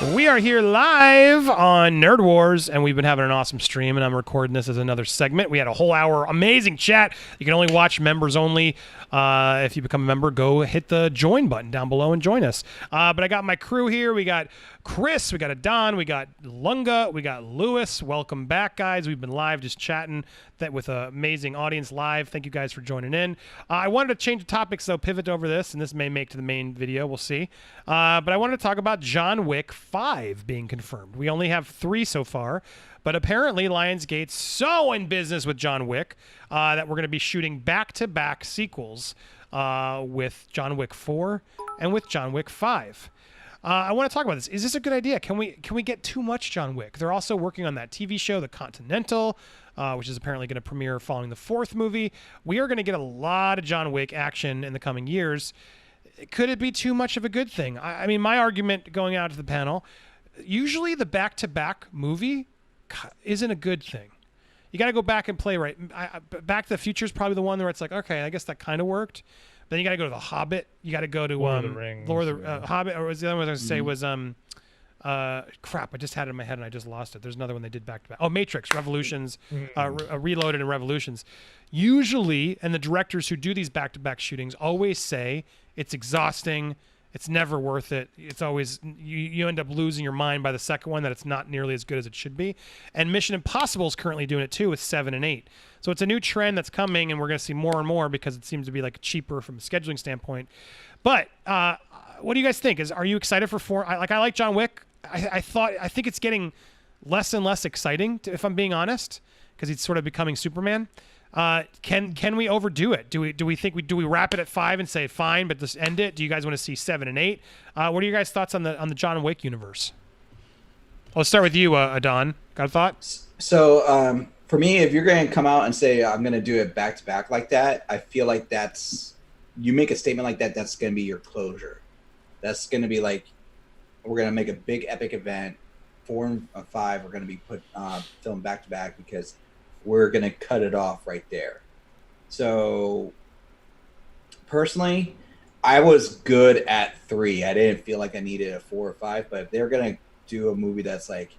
We are here live on Nerd Wars, and we've been having an awesome stream, and I'm recording this as another segment. We had a whole hour amazing chat. You can only watch members only. If you become a member, go hit the join button down below and join us. But I got my crew here. We got Chris, we got Adon, we got Lunga, we got Lewis. Welcome back, guys. We've been live just chatting with an amazing audience live. Thank you guys for joining in. I wanted to change the topics, though, pivot over this, and this may make to the main video. We'll see. But I wanted to talk about John Wick 5 being confirmed. We only have 3 so far, but apparently Lionsgate's so in business with John Wick that we're going to be shooting back-to-back sequels with John Wick 4 and with John Wick 5. I want to talk about this. Is this a good idea? Can we get too much John Wick? They're also working on that TV show, The Continental, which is apparently going to premiere following the 4th movie. We are going to get a lot of John Wick action in the coming years. Could it be too much of a good thing? I mean, my argument going out to the panel, usually the back-to-back movie isn't a good thing. You got to go back and play right. Back to the Future is probably the one where it's like, okay, I guess that kind of worked. Then you got to go to The Hobbit. You got to go to Lord of the Rings, Lord of the Hobbit. Or was the other one I was going to say was crap. I just had it in my head and I just lost it. There's another one they did back to back. Oh, Matrix Revolutions, Reloaded and Revolutions. Usually, and the directors who do these back to back shootings always say it's exhausting. It's never worth it. It's always you end up losing your mind by the second one, that it's not nearly as good as it should be. And Mission Impossible is currently doing it too with 7 and 8. So it's a new trend that's coming, and we're going to see more and more because it seems to be like cheaper from a scheduling standpoint. But what do you guys think? Are you excited for 4? I like John Wick. I think it's getting less and less exciting, if I'm being honest, because he's sort of becoming Superman. Can we overdo it? Do we wrap it at 5 and say fine, but just end it? Do you guys want to see 7 and 8? What are your guys' thoughts on the John Wick universe? Let's start with you, Adon. Got a thought? So for me, if you're going to come out and say I'm going to do it back to back like that, I feel like you make a statement like that, that's going to be your closure. That's going to be like, we're going to make a big epic event. 4 and 5 are going to be put filmed back to back because we're going to cut it off right there. So personally, I was good at 3. I didn't feel like I needed a 4 or 5, but if they're going to do a movie that's like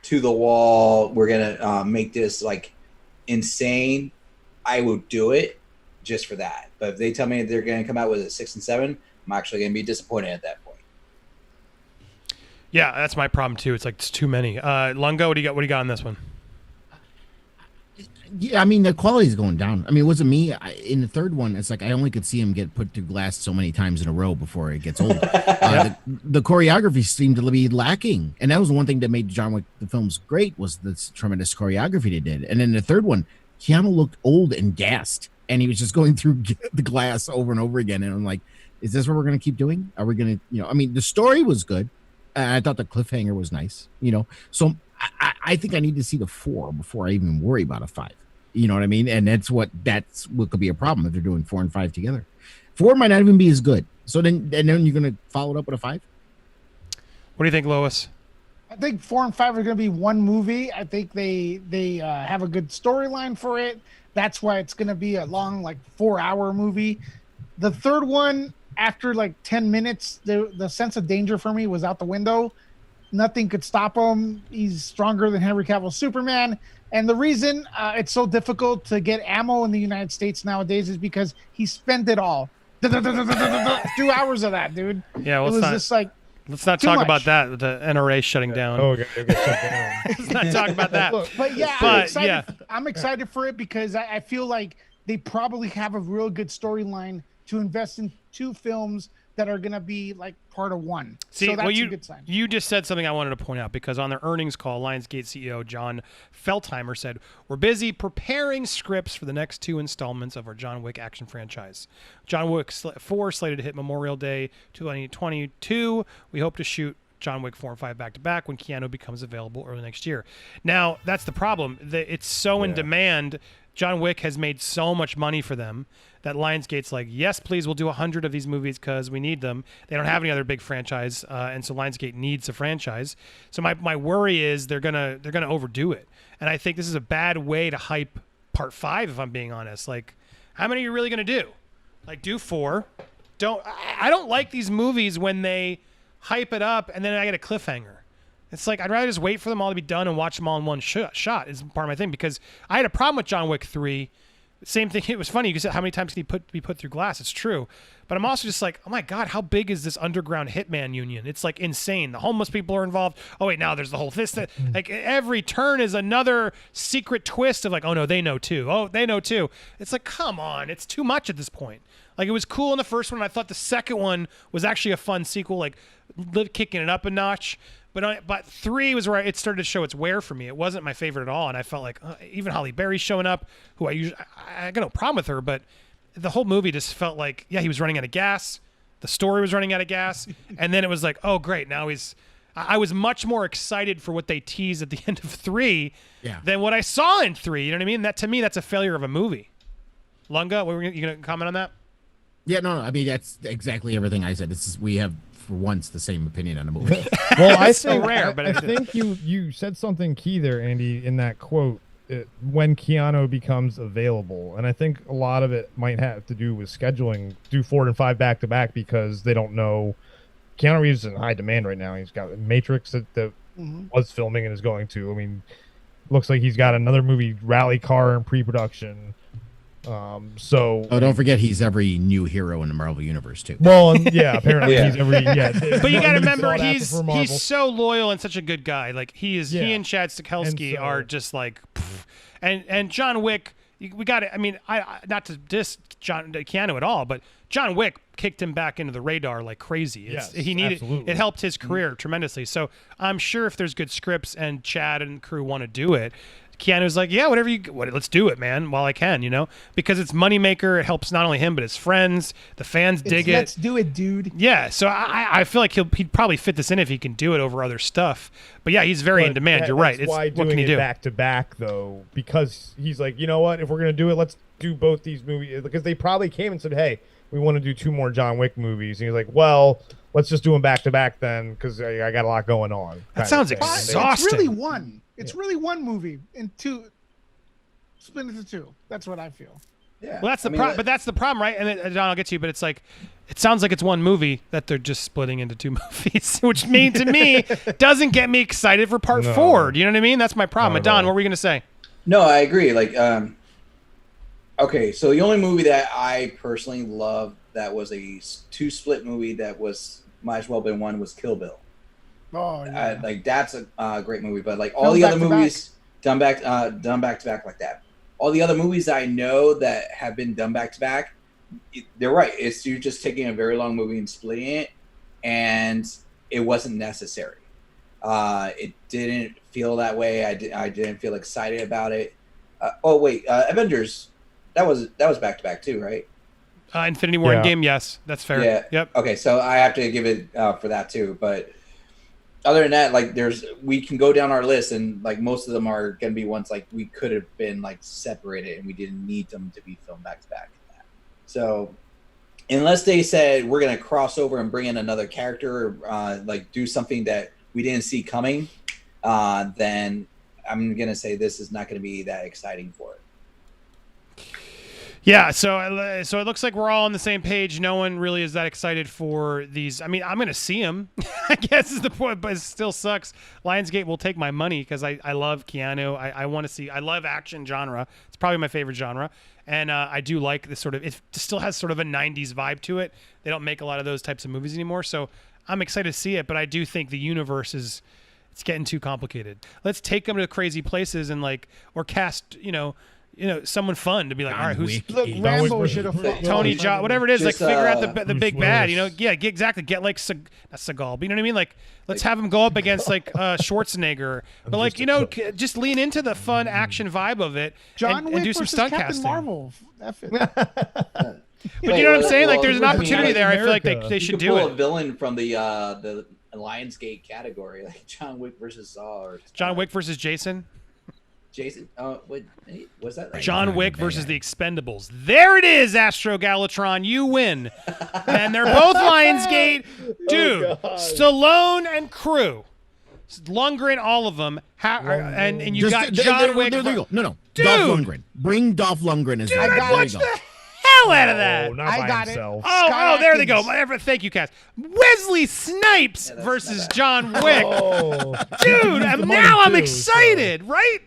to the wall, we're going to make this like insane, I would do it just for that. But if they tell me they're going to come out with a 6 and 7, I'm actually going to be disappointed at that point. Yeah, that's my problem too. It's like it's too many. Lungo, what do you got on this one? Yeah, I mean, the quality is going down. I mean, it wasn't me. In the 3rd one, it's like I only could see him get put to glass so many times in a row before it gets old. The choreography seemed to be lacking. And that was the one thing that made John Wick, the films, great, was this tremendous choreography they did. And in the 3rd one, Keanu looked old and gassed. And he was just going through the glass over and over again. And I'm like, is this what we're going to keep doing? Are we going to, I mean, the story was good. I thought the cliffhanger was nice, So I think I need to see the 4 before I even worry about a 5. You know what I mean? And that's what could be a problem if they're doing 4 and 5 together. 4 might not even be as good. So then you're going to follow it up with a 5? What do you think, Lois? I think 4 and 5 are going to be one movie. I think they have a good storyline for it. That's why it's going to be a long, like 4-hour movie. The 3rd one, after like 10 minutes, the sense of danger for me was out the window. Nothing could stop him. He's stronger than Henry Cavill's Superman. And the reason it's so difficult to get ammo in the United States nowadays is because he spent it all. 2 hours of that, dude. Yeah, well, let's not talk about that. The NRA shutting down. Oh, okay, shut down. Let's not talk about that. But yeah, I'm excited for it because I feel like they probably have a real good storyline to invest in 2 films that are going to be like part of 1. See, so that's a good sign. You just said something I wanted to point out, because on their earnings call, Lionsgate CEO John Feltheimer said, "We're busy preparing scripts for the next 2 installments of our John Wick action franchise. John Wick 4 slated to hit Memorial Day 2022. We hope to shoot John Wick 4 and 5 back to back when Keanu becomes available early next year." Now, that's the problem. It's so in demand. John Wick has made so much money for them that Lionsgate's like, yes, please, we'll do 100 of these movies because we need them. They don't have any other big franchise, and so Lionsgate needs a franchise. So my worry is they're gonna overdo it, and I think this is a bad way to hype Part 5. If I'm being honest, like, how many are you really gonna do? Like, do 4. I don't like these movies when they hype it up and then I get a cliffhanger. It's like I'd rather just wait for them all to be done and watch them all in one shot. Is part of my thing because I had a problem with John Wick 3. Same thing. It was funny. You said how many times can he be put through glass? It's true, but I'm also just like, oh my god, how big is this underground hitman union? It's like insane. The homeless people are involved. Oh wait, now there's the whole this. Like every turn is another secret twist of like, oh no, they know too. Oh, they know too. It's like, come on, it's too much at this point. Like it was cool in the first one. And I thought the second one was actually a fun sequel, like kicking it up a notch. But 3 was where it started to show its wear for me. It wasn't my favorite at all, and I felt like even Halle Berry showing up, who I got no problem with her, but the whole movie just felt like, yeah, he was running out of gas. The story was running out of gas, and then it was like, oh great, now he's. I was much more excited for what they teased at the end of 3 than what I saw in 3. You know what I mean? That to me, that's a failure of a movie. Lunga, you gonna comment on that? Yeah, no. I mean, that's exactly everything I said. We have. For once, the same opinion on a movie. Well, I so think, rare, but I think you said something key there, Andy, in that quote. When Keanu becomes available, and I think a lot of it might have to do with scheduling. Do 4 and 5 back to back because they don't know. Keanu Reeves is in high demand right now. He's got Matrix that was filming and is going to. I mean, looks like he's got another movie, Rally Car, in pre-production. Don't forget he's every new hero in the Marvel universe too. Well, yeah, apparently he's every But you got to remember he's so loyal and such a good guy. Like he and Chad Stahelski are just like, pff. and John Wick. We got it. I mean, I not to diss Keanu at all, but John Wick kicked him back into the radar like crazy. It helped his career tremendously. So I'm sure if there's good scripts and Chad and crew want to do it, Keanu's like, yeah, let's do it, man, while I can, because it's moneymaker. It helps not only him, but his friends. The fans dig it. Let's do it, dude. Yeah, so I feel like he'd probably fit this in if he can do it over other stuff. But yeah, he's very in demand. You're right. Why what can you do? Back to back, though, because he's like, you know what? If we're going to do it, let's do both these movies. Because they probably came and said, hey, we want to do 2 more John Wick movies. And he's like, well, let's just do them back to back then because I got a lot going on. That sounds exhausting. It's really one. It's really one movie and 2 split into 2. That's what I feel. Yeah. Well, that's the problem. But that's the problem, right? And then, John, I'll get to you. But it's like, it sounds like it's one movie that they're just splitting into 2 movies, which to me doesn't get me excited for part 4. Do you know what I mean? That's my problem. Don, what were you gonna say? No, I agree. Like, okay, so the only movie that I personally loved that was a 2 split movie that might as well been one was Kill Bill. Oh yeah. Like that's a great movie, but like all the other movies done back to back like that. All the other movies I know that have been done back to back, they're right. It's you're just taking a very long movie and splitting it, and it wasn't necessary. It didn't feel that way. I didn't feel excited about it. Avengers, that was back to back too, right? Infinity War Endgame, yes, that's fair. Yeah. Yep. Okay, so I have to give it for that too, but. Other than that, like we can go down our list and like most of them are going to be ones like we could have been like separated and we didn't need them to be filmed back to back. So unless they said we're going to cross over and bring in another character, like do something that we didn't see coming, then I'm going to say this is not going to be that exciting for it. Yeah, so it looks like we're all on the same page. No one really is that excited for these. I mean, I'm going to see them, I guess is the point, but it still sucks. Lionsgate will take my money because I love Keanu. I want to see – I love action genre. It's probably my favorite genre. And I do like this sort of – it still has sort of a 90s vibe to it. They don't make a lot of those types of movies anymore. So I'm excited to see it, but I do think the universe is – it's getting too complicated. Let's take them to crazy places and like – or cast, someone fun to be like, all right, who's Rambo should have fought Tony Jaa, whatever it is, Just, like figure out the big bad, Willis. Exactly. Get like not Seagal, but you know what I mean? Like, let's have him go up against like Schwarzenegger, but like just lean into the fun action vibe of it, John Wick and do some versus stunt Captain casting. Marvel. But you know what I'm saying? Like, there's an opportunity there. I feel like they should do pull it. a villain from the Lionsgate category, like John Wick versus Saw, or John Wick versus Jason. Jason, was that like John Wick versus the Expendables. There it is, Astro Galatron. You win. And they're both Lionsgate. Dude, Stallone and crew. Lundgren, all of them. And you got John Wick. No. Dude! Dolph Lundgren. Bring Dolph Lundgren as Dude, there I'd you watch go. the hell out of that. Not I by got it. himself. Oh, Scott there they go. Atkins. Thank you, Cass. Wesley Snipes that's versus not bad. John Wick. Oh, Dude, He's the now money I'm too, excited, right?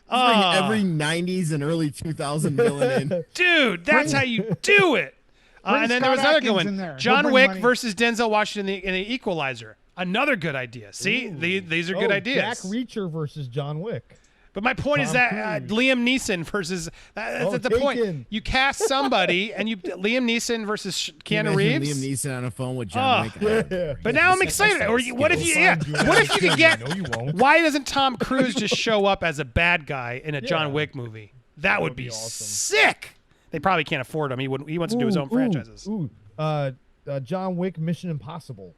Bring every 90s and early 2000 villain in. Dude, that's how you do it. Bring And then there was Scott another good Atkins in one. there. He'll John bring Wick money. versus Denzel Washington in the Equalizer. Another good idea. See, these are good ideas. Jack Reacher versus John Wick. But my point is Tom that Cruise. Liam Neeson versus that's the point. Taken. You cast somebody, and you Liam Neeson versus Keanu Imagine Reeves. Liam Neeson on a phone with John Wick. Yeah. But now I'm excited. Or what if you? Yeah. What if you could get? No, you won't. Why doesn't Tom Cruise just show up as a bad guy in a John Yeah. Wick movie? That would be awesome. sick. They probably can't afford him. He wants to do his own franchises. John Wick Mission Impossible.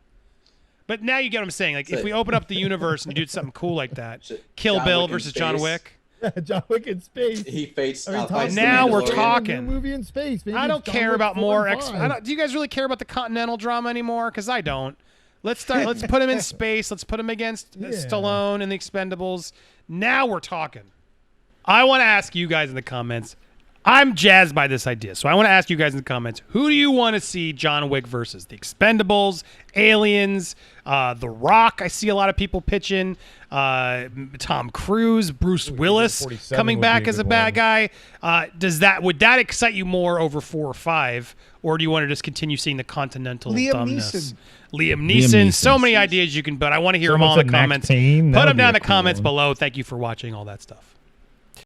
But now you get what I'm saying. Like if we open up the universe and you do something cool like that, So, Kill John Bill Wick in versus John space. Wick. John Wick in space. He fights. I mean, fights the now we're Mandalorian. talking. New movie in space. Maybe I don't it's John care Wick about 4 more. and 5. Do you guys really care about the continental drama anymore? Because I don't. Let's put him in space. Let's put him against Stallone and the Expendables. Now we're talking. I want to ask you guys in the comments. I'm jazzed by this idea. So I want to ask you guys in the comments, who do you want to see John Wick versus? The Expendables, Aliens, The Rock. I see a lot of people pitching. Tom Cruise, Bruce Willis 47 coming would back be a as a good bad one. guy. Would that excite you more over 4 or 5? Or do you want to just continue seeing the continental Liam dumbness? Neeson. Liam Neeson. Neeson. So many ideas you can, but I want to hear them Someone all in the said Max comments. Payne. That Put would them be down a in the cool comments one. below. Thank you for watching all that stuff.